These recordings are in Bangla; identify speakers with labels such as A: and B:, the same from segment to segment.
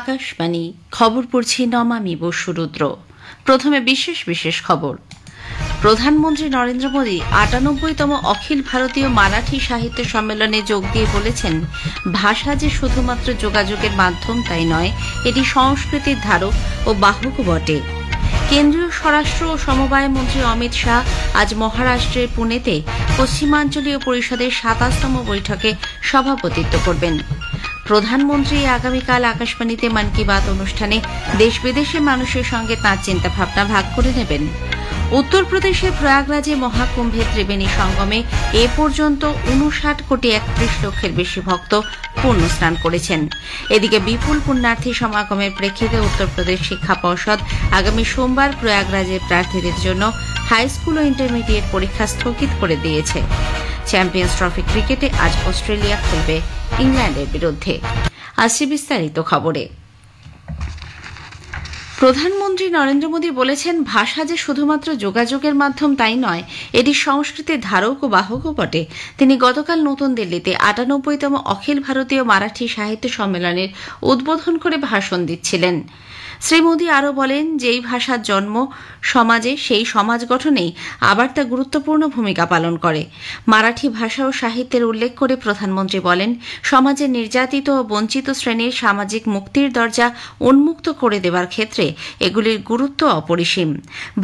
A: আকাশবাণী খবর পড়ছি নমামি বসুরুদ্র। প্রথমে বিশেষ বিশেষ খবর। প্রধানমন্ত্রী নরেন্দ্র মোদী ৯৮তম অখিল ভারতীয় মারাঠি সাহিত্য সম্মেলনে যোগ দিয়ে বলেছেন, ভাষা যে শুধুমাত্র যোগাযোগের মাধ্যম তাই নয়, এটি সংস্কৃতির ধারক ও বাহক বটে। কেন্দ্রীয় স্বরাষ্ট্র ও সমবায় মন্ত্রী অমিত শাহ আজ মহারাষ্ট্রের পুনেতে পশ্চিমাঞ্চলীয় পরিষদের ২৭তম বৈঠকে সভাপতিত্ব করবেন। প্রধানমন্ত্রী আগামীকাল আকাশবাণীতে মন কি বাত অনুষ্ঠানে দেশ বিদেশের মানুষের সঙ্গে তাঁর চিন্তাভাবনা ভাগ করে নেবেন। উত্তরপ্রদেশের প্রয়াগরাজে মহাকুম্ভের ত্রিবেণী সঙ্গমে এ পর্যন্ত ৫৯,৩১,০০,০০০ বেশি ভক্ত পুণ্যস্নান করেছেন। এদিকে বিপুল পুণ্যার্থী সমাগমের প্রেক্ষিতে উত্তরপ্রদেশ শিক্ষা পর্ষদ আগামী সোমবার প্রয়াগরাজের প্রার্থীদের জন্য হাইস্কুল ও ইন্টারমিডিয়েট পরীক্ষা স্থগিত করে দিয়েছে। চ্যাম্পিয়ন্স ট্রফি ক্রিকেটে আজ অস্ট্রেলিয়া খেলবে ইংল্যান্ডের বিরুদ্ধে। আসছে বিস্তারিত খবরে। প্রধানমন্ত্রী নরেন্দ্র মোদী বলেছেন, ভাষা যে শুধুমাত্র যোগাযোগের মাধ্যম তাই নয়, এটি সংস্কৃতির ধারক ও বাহকও বটে। তিনি গতকাল নতুন দিল্লিতে ৯৮তম অখিল ভারতীয় মারাঠি সাহিত্য সম্মেলনের উদ্বোধন করে ভাষণ দিচ্ছিলেন। শ্রী মোদী আরও বলেন, যেই ভাষার জন্ম সমাজে, সেই সমাজ গঠনেই আবার তা গুরুত্বপূর্ণ ভূমিকা পালন করে। মারাঠি ভাষা ও সাহিত্যের উল্লেখ করে প্রধানমন্ত্রী বলেন, সমাজের নির্যাতিত ও বঞ্চিত শ্রেণীর সামাজিক মুক্তির দরজা উন্মুক্ত করে দেওয়ার ক্ষেত্রে এগুলির গুরুত্ব অপরিসীম।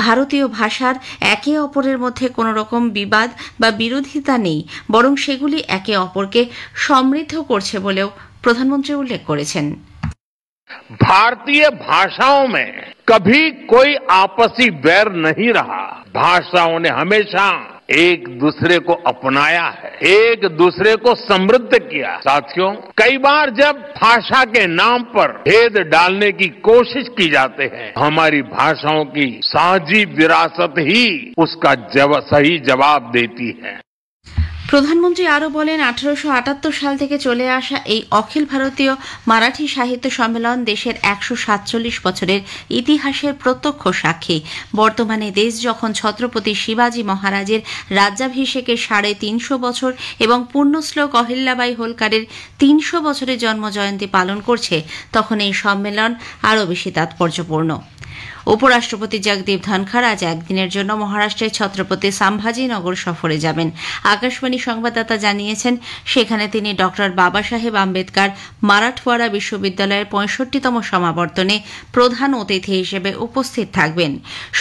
A: ভারতীয় ভাষার একে অপরের মধ্যে কোনো রকম বিবাদ বা বিরোধিতা নেই, বরং সেগুলি একে অপরকে সমৃদ্ধ করছে বলেও প্রধানমন্ত্রী উল্লেখ করেছেন।
B: भारतीय भाषाओं में कभी कोई आपसी वैर नहीं रहा। भाषाओं ने हमेशा एक दूसरे को अपनाया है, एक दूसरे को समृद्ध किया। साथियों, कई बार जब भाषा के नाम पर भेद डालने की कोशिश की जाते हैं, हमारी भाषाओं की साझी विरासत ही उसका सही जवाब देती है।
A: প্রধানমন্ত্রী আরও বলেন, ১৮৭৮ সাল থেকে চলে আসা এই অখিল ভারতীয় মারাঠি সাহিত্য সম্মেলন দেশের ১৪৭ বছরের ইতিহাসের প্রত্যক্ষ সাক্ষী। বর্তমানে দেশ যখন ছত্রপতি শিবাজী মহারাজের রাজ্যাভিষেকের ৩৫০ বছর এবং পূর্ণশ্লোক অহিল্যাবাই হোলকারের ৩০০ বছরের জন্মজয়ন্তী পালন করছে, তখন এই সম্মেলন আরও বেশি তাৎপর্যপূর্ণ। উপরাষ্ট্রপতি জগদীপ ধনখড় আজ একদিনের জন্য মহারাষ্ট্রের ছত্রপতি সাম্ভাজিনগর সফরে যাবেন। আকাশবাণী সংবাদদাতা জানিয়েছেন, সেখানে তিনি ড বাবা সাহেব আম্বেদকর মারাঠওয়াড়া বিশ্ববিদ্যালয়ের ৬৫তম সমাবর্তনে প্রধান অতিথি হিসেবে উপস্থিত থাকবেন।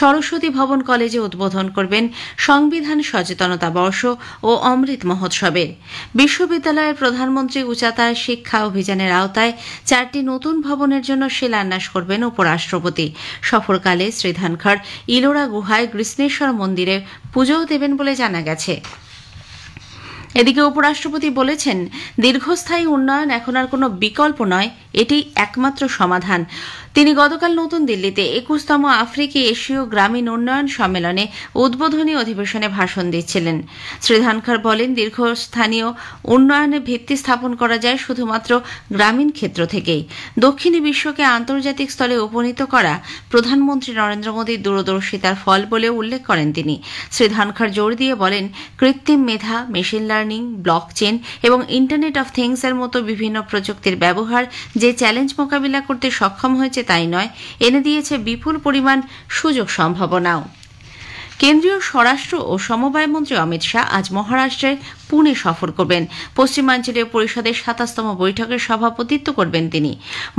A: সরস্বতী ভবন কলেজে উদ্বোধন করবেন সংবিধান সচেতনতা বর্ষ ও অমৃত মহোৎসবের। বিশ্ববিদ্যালয়ের প্রধানমন্ত্রী উচ্চতর শিক্ষা অভিযানের আওতায় ৪টি নতুন ভবনের জন্য শিলান্যাস করবেন উপরাষ্ট্রপতি। সফরকালে শ্রী ধনখড় ইলোরা গুহায় কৃষ্ণেশ্বর মন্দিরে পুজোও দেবেন বলে জানা গেছে। এদিকে উপরাষ্ট্রপতি বলেছেন, দীর্ঘস্থায়ী উন্নয়ন এখন আর কোনো বিকল্প নয়, এটি একমাত্র সমাধান। তিনি গতকাল নতুন দিল্লিতে ২১তম আফ্রিকি এশীয় গ্রামীণ উন্নয়ন সম্মেলনে উদ্বোধনী অধিবেশনে ভাষণ দিচ্ছিলেন। শ্রী ধনখড় বলেন, দীর্ঘস্থানীয় উন্নয়নের ভিত্তি স্থাপন করা যায় শুধুমাত্র গ্রামীণ ক্ষেত্র থেকেই। দক্ষিণী বিশ্বকে আন্তর্জাতিক স্তরে উপনীত করা প্রধানমন্ত্রী নরেন্দ্র মোদীর দূরদর্শিতার ফল বলে উল্লেখ করেন তিনি। শ্রী ধনখড় জোর দিয়ে বলেন, কৃত্রিম মেধা, মেশিন লার্নিং, ব্লকচেন এবং ইন্টারনেট অফ থিংস এর মতো বিভিন্ন প্রযুক্তির ব্যবহার যে চ্যালেঞ্জ মোকাবিলা করতে সক্ষম হয়েছে তাই নয়, এনে দিয়েছে বিপুল পরিমাণ সুযোগ সম্ভাবনাও। কেন্দ্রীয় স্বরাষ্ট্র ও সমবায় মন্ত্রী অমিত শাহ আজ মহারাষ্ট্রের পুনে সফর করবেন। পশ্চিমাঞ্চলীয় পরিষদের ২৭তম বৈঠকে সভাপতিত্ব করবেন তিনি।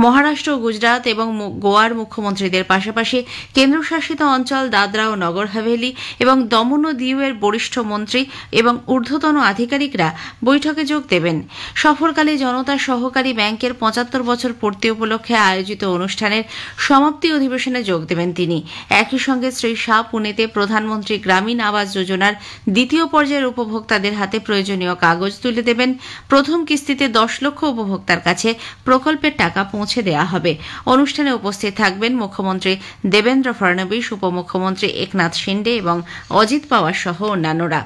A: মহারাষ্ট্র, গুজরাট এবং গোয়ার মুখ্যমন্ত্রীদের পাশাপাশি কেন্দ্রশাসিত অঞ্চল দাদরা ও নগর হাভেলি এবং দমন ও দিউয়ের বরিষ্ঠ মন্ত্রী এবং ঊর্ধ্বতন আধিকারিকরা বৈঠকে যোগ দেবেন। সফরকালে জনতা সহকারী ব্যাংকের ৭৫ বছর পূর্তি উপলক্ষে আয়োজিত অনুষ্ঠানের সমাপ্তি অধিবেশনে যোগ দেবেন তিনি। একই সঙ্গে শ্রী শাহ পুনেতে প্রধানমন্ত্রী গ্রামীণ আবাস যোজনার দ্বিতীয় পর্যায়ের উপভোক্তাদের হাতে প্রয়োজনীয় কাগজ তুলে দেবেন। প্রথম কিস্তিতে ১০ লক্ষ উপভোক্তার কাছে প্রকল্পের টাকা পৌঁছে দেওয়া হবে। অনুষ্ঠানে উপস্থিত থাকবেন মুখ্যমন্ত্রী দেবেন্দ্র ফড়নবিস, উপমুখ্যমন্ত্রী একনাথ শিন্ডে এবং অজিত পাওয়ার সহ অন্যান্যরা।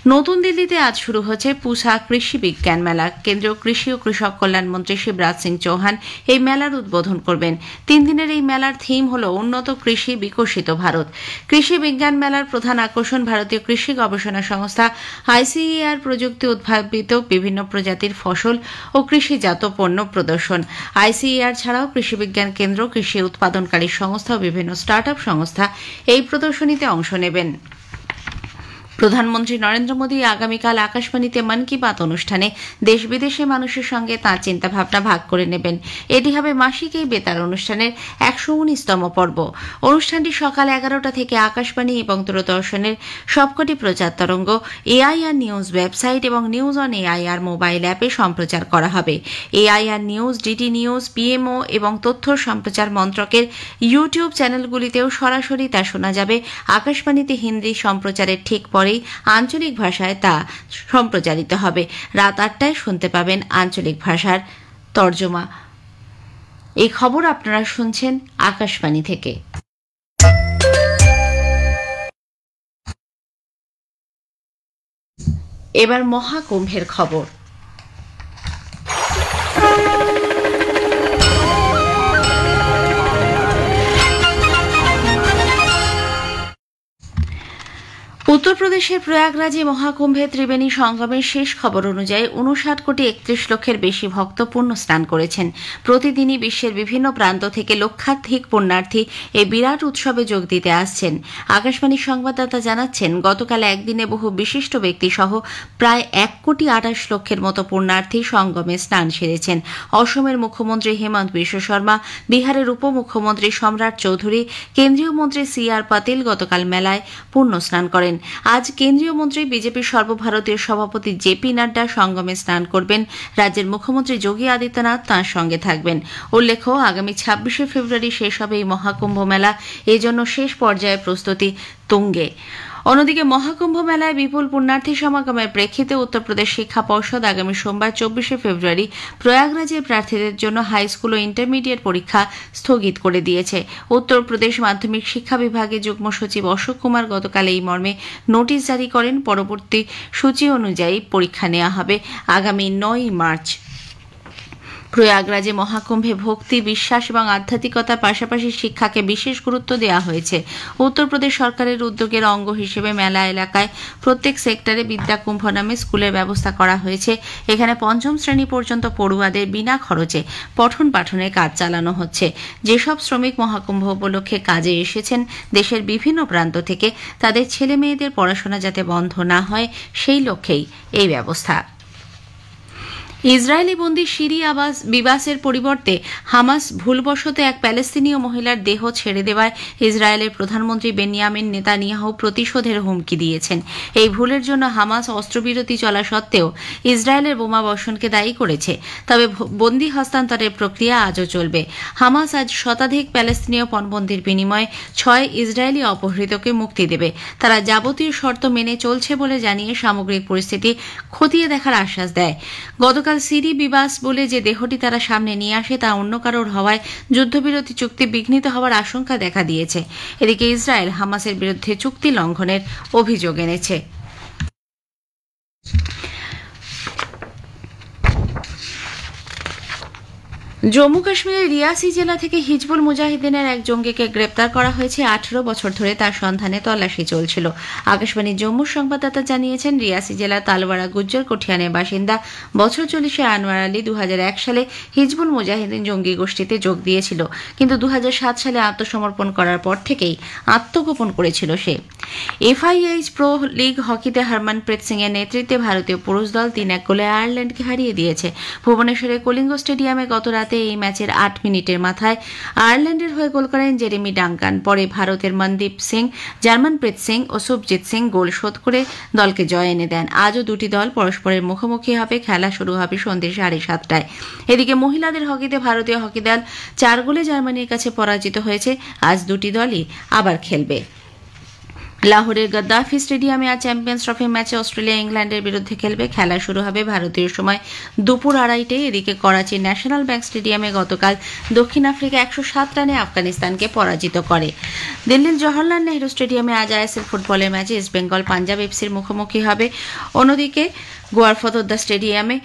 A: নতুন দিল্লিতে আজ শুরু হচ্ছে পুসা কৃষি বিজ্ঞান মেলা। কেন্দ্রীয় কৃষি ও কৃষক কল্যাণ মন্ত্রী শিবরাজ সিং চৌহান এই মেলার উদ্বোধন করবেন। 3 দিনের এই মেলার থিম হল উন্নত কৃষি বিকশিত ভারত। কৃষি বিজ্ঞান মেলার প্রধান আকর্ষণ ভারতীয় কৃষি গবেষণা সংস্থা আইসিএআর প্রযুক্তি উদ্ভাবিত বিভিন্ন প্রজাতির ফসল ও কৃষিজাত পণ্য প্রদর্শন। আইসিএআর ছাড়াও কৃষি বিজ্ঞান কেন্দ্র, কৃষি উৎপাদনকারী সংস্থা ও বিভিন্ন স্টার্টআপ সংস্থা এই প্রদর্শনীতে অংশ নেবেন। প্রধানমন্ত্রী নরেন্দ্র মোদী আগামীকাল আকাশবাণীতে মন কি বাত অনুষ্ঠানে দেশ বিদেশে মানুষের সঙ্গে তাঁর চিন্তাভাবনা ভাগ করে নেবেন। এটি হবে মাসিক এই বেতার অনুষ্ঠানের 119তম পর্ব। অনুষ্ঠানটি সকাল 11টা থেকে আকাশবাণী এবং দূরদর্শনের সবকটি প্রচার তরঙ্গ, এআইআর নিউজ ওয়েবসাইট এবং নিউজ অন এআইআর মোবাইল অ্যাপে সম্প্রচার করা হবে। AIR news, DD news, PMO এবং তথ্য সম্প্রচার মন্ত্রকের ইউটিউব চ্যানেলগুলিতেও সরাসরি তা শোনা যাবে। আকাশবাণীতে হিন্দি সম্প্রচারের ঠিক পরে আঞ্চলিক ভাষায় তা সম্প্রচারিত হবে। রাত 8টায় শুনতে পাবেন আঞ্চলিক ভাষার তর্জমা। এই খবর আপনারা শুনছেন আকাশবাণী থেকে। এবার মহাকুম্ভের খবর। উত্তরপ্রদেশের প্রয়াগরাজে মহাকুম্ভে ত্রিবেণী সঙ্গমের শেষ খবর অনুযায়ী 59,31,00,000-এর বেশি ভক্ত পুণ্য স্নান করেছেন। প্রতিদিনই বিশ্বের বিভিন্ন প্রান্ত থেকে লক্ষাধিক পুণ্যার্থী এই বিরাট উৎসবে যোগ দিতে আসছেন। আকাশবাণীর সংবাদদাতা জানাচ্ছেন, গতকাল একদিনে বহু বিশিষ্ট ব্যক্তি সহ প্রায় 1,28,00,000-এর মতো পুণ্যার্থী সঙ্গমে স্নান সেরেছেন। অসমের মুখ্যমন্ত্রী হেমন্ত বিশ্ব শর্মা, বিহারের উপমুখ্যমন্ত্রী সম্রাট চৌধুরী, কেন্দ্রীয় মন্ত্রী সিআর পাতিল গতকাল মেলায় পুণ্য স্নান করেন। আজ কেন্দ্রীয় মন্ত্রী, বিজেপির সর্বভারতীয় সভাপতি জেপি নাড্ডা সঙ্গমে স্নান করবেন। রাজ্যের মুখ্যমন্ত্রী যোগী আদিত্যনাথ তাঁর সঙ্গে থাকবেন। উল্লেখ্য, আগামী 26শে ফেব্রুয়ারি শেষ হবে এই মহাকুম্ভ মেলা। এজন্য শেষ পর্যায়ে প্রস্তুতি তুঙ্গে। অন্যদিকে মহাকুম্ভ মেলায় বিপুল পুণ্যার্থী সমাগমের প্রেক্ষিতে উত্তরপ্রদেশ শিক্ষা পর্ষদ আগামী সোমবার 24শে ফেব্রুয়ারি প্রয়াগরাজের প্রার্থীদের জন্য হাই স্কুল ও ইন্টারমিডিয়েট পরীক্ষা স্থগিত করে দিয়েছে। উত্তরপ্রদেশ মাধ্যমিক শিক্ষা বিভাগের যুগ্ম সচিব অশোক কুমার গতকাল এই মর্মে নোটিশ জারি করেন। পরবর্তী সূচি অনুযায়ী পরীক্ষা নেওয়া হবে আগামী 9 মার্চ। প্রয়াগরাজে মহাকুম্ভে ভক্তি, বিশ্বাস এবং আধ্যাত্মিকতার পাশাপাশি শিক্ষাকে বিশেষ গুরুত্ব দেওয়া হয়েছে। উত্তরপ্রদেশ সরকারের উদ্যোগের অঙ্গ হিসেবে মেলা এলাকায় প্রত্যেক সেক্টরে বিদ্যাকুম্ভ নামে স্কুলের ব্যবস্থা করা হয়েছে। এখানে 5ম শ্রেণী পর্যন্ত পড়ুয়াদের বিনা খরচে পঠন পাঠনের কাজ চালানো হচ্ছে। যেসব শ্রমিক মহাকুম্ভ উপলক্ষে কাজে এসেছেন দেশের বিভিন্ন প্রান্ত থেকে, তাদের ছেলে মেয়েদের পড়াশোনা যাতে বন্ধ না হয় সেই লক্ষ্যেই এই ব্যবস্থা। ইসরায়েলি বন্দী শিরি বিবাসের পরিবর্তে হামাস ভুলবশত এক প্যালেস্তিনীয় মহিলার দেহ ছেড়ে দেওয়ায় ইসরায়েলের প্রধানমন্ত্রী বেনিয়ামিন নেতানিয়াহু প্রতিশোধের হুমকি দিয়েছেন। এই ভুলের জন্য হামাস অস্ত্রবিরতি চলা সত্ত্বেও ইসরায়েলের বোমা বর্ষণকে দায়ী করেছে। তবে বন্দী হস্তান্তরের প্রক্রিয়া আজও চলবে। হামাস আজ শতাধিক প্যালেস্তিনীয় পণবন্দির বিনিময়ে 6 ইসরায়েলি অপহৃতকে মুক্তি দেবে। তারা যাবতীয় শর্ত মেনে চলছে বলে জানিয়ে সামগ্রিক পরিস্থিতি খতিয়ে দেখার আশ্বাস দেয়। গতকাল সিরি বিবাস বলে যে দেহটি তারা সামনে নিয়ে আসে তা অন্য কারোর হওয়ায় যুদ্ধবিরতি চুক্তি বিঘ্নিত হওয়ার আশঙ্কা দেখা দিয়েছে। এদিকে ইসরায়েল হামাসের বিরুদ্ধে চুক্তি লঙ্ঘনের অভিযোগ এনেছে। জম্মু কাশ্মীরের রিয়াসি জেলা থেকে হিজবুল মুজাহিদিনের এক জঙ্গিকে গ্রেপ্তার করা হয়েছে। 18 বছর ধরে তার সন্ধানে তল্লাশি চলছিল। আকাশবাণী জম্মুর সংবাদদাতা জানিয়েছেন, রিয়াসি জেলার তালওয়ারা গুজ্জর কোঠিয়ানের বাসিন্দা বছর 40 আনোয়ার আলী 2001 সালে হিজবুল মুজাহিদিন জঙ্গি গোষ্ঠীতে যোগ দিয়েছিল, কিন্তু 2007 সালে আত্মসমর্পণ করার পর থেকেই আত্মগোপন করেছিল সে। এফআইএইচ প্রো লিগ হকিতে হরমনপ্রীত সিং এর নেতৃত্বে ভারতীয় পুরুষ দল 3-1 গোলে আয়ারল্যান্ডকে হারিয়ে দিয়েছে। ভুবনেশ্বরের কলিঙ্গ স্টেডিয়ামে গত রাতে এই ম্যাচের 8 মিনিটের মাথায় আয়ারল্যান্ডের হয়ে গোল করেন জেরেমি ডাঙ্কান। পরে ভারতের মনদীপ সিং, জার্মানপ্রীত সিং ও শুভজিৎ সিং গোল শোধ করে দলকে জয় এনে দেন। আজও দুটি দল পরস্পরের মুখোমুখি হবে। খেলা শুরু হবে সন্ধ্যে 7:30টায়। এদিকে মহিলাদের হকিতে ভারতীয় হকি দল 4 গোলে জার্মানির কাছে পরাজিত হয়েছে। আজ দুটি দলই আবার খেলবে। লাহোরের গদ্দাফি স্টেডিয়ামে আজ চ্যাম্পিয়ন্স ট্রফি ম্যাচে অস্ট্রেলিয়া ইংল্যান্ডের বিরুদ্ধে খেলবে। খেলা শুরু হবে ভারতীয় সময় দুপুর 2:30টায়। এদিকে করাচির ন্যাশনাল ব্যাংক স্টেডিয়ামে গতকাল দক্ষিণ আফ্রিকা 107 রানে আফগানিস্তানকে পরাজিত করে। দিল্লির জওহরলাল নেহরু স্টেডিয়ামে আজ আইএসএল ফুটবলের ম্যাচে ইস্ট বেঙ্গল পাঞ্জাব এফসির মুখোমুখি হবে। অন্যদিকে গোয়ার ফতোদ্দা স্টেডিয়ামে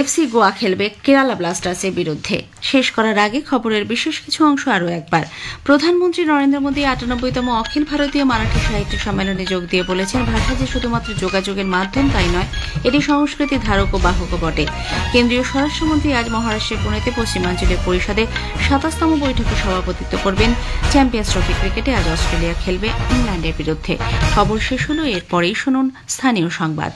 A: এফসি গোয়া খেলবে কেরালা ব্লাস্টার্সের বিরুদ্ধে। শেষ করার আগে খবরের বিশেষ কিছু অংশ আরও একবার। প্রধানমন্ত্রী নরেন্দ্র মোদী 98তম অখিল ভারতীয় মারাঠি সাহিত্য সম্মেলনে যোগ দিয়ে বলেছেন, ভাষা যে শুধুমাত্র যোগাযোগের মাধ্যম তাই নয়, এটি সংস্কৃতি ধারক ও বাহকও বটে। কেন্দ্রীয় স্বরাষ্ট্রমন্ত্রী আজ মহারাষ্ট্রের পুনেতে পশ্চিমাঞ্চলীয় পরিষদের 27তম বৈঠকে সভাপতিত্ব করবেন। চ্যাম্পিয়ন্স ট্রফি ক্রিকেটে আজ অস্ট্রেলিয়া খেলবে ইংল্যান্ডের বিরুদ্ধে। খবর শেষ হল, এরপরেই শুনুন স্থানীয় সংবাদ।